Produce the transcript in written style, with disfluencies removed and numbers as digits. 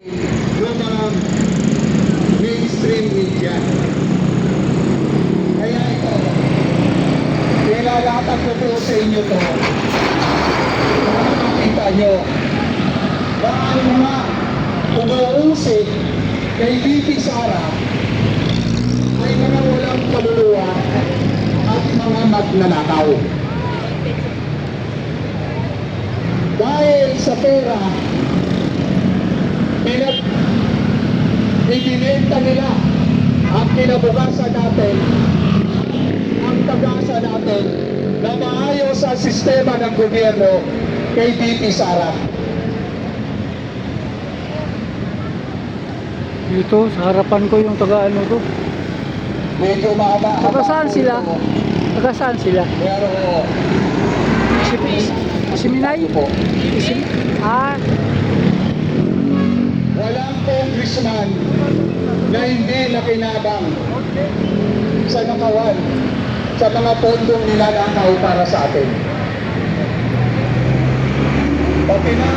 ng mga mainstream media. Kaya ito, nilalatag ko po sa inyo to para makita nyo na ang mga umuusik kay BP Sara ay mga walang kaluluwa at mga magnanakaw. Dahil sa pera, ibinenta nila ang kinabukasan natin, ang pag-asa natin na maayos sa sistema ng gobyerno kay BP Sara. Dito, sa harapan ko yung taga-ano to. Medyo mahaba. Taga saan sila? Taga saan sila? Pero, Si Minay? po, walang congressman na hindi nakinabang sa nakawan sa mga pondong nilalakaw para sa atin. Pati na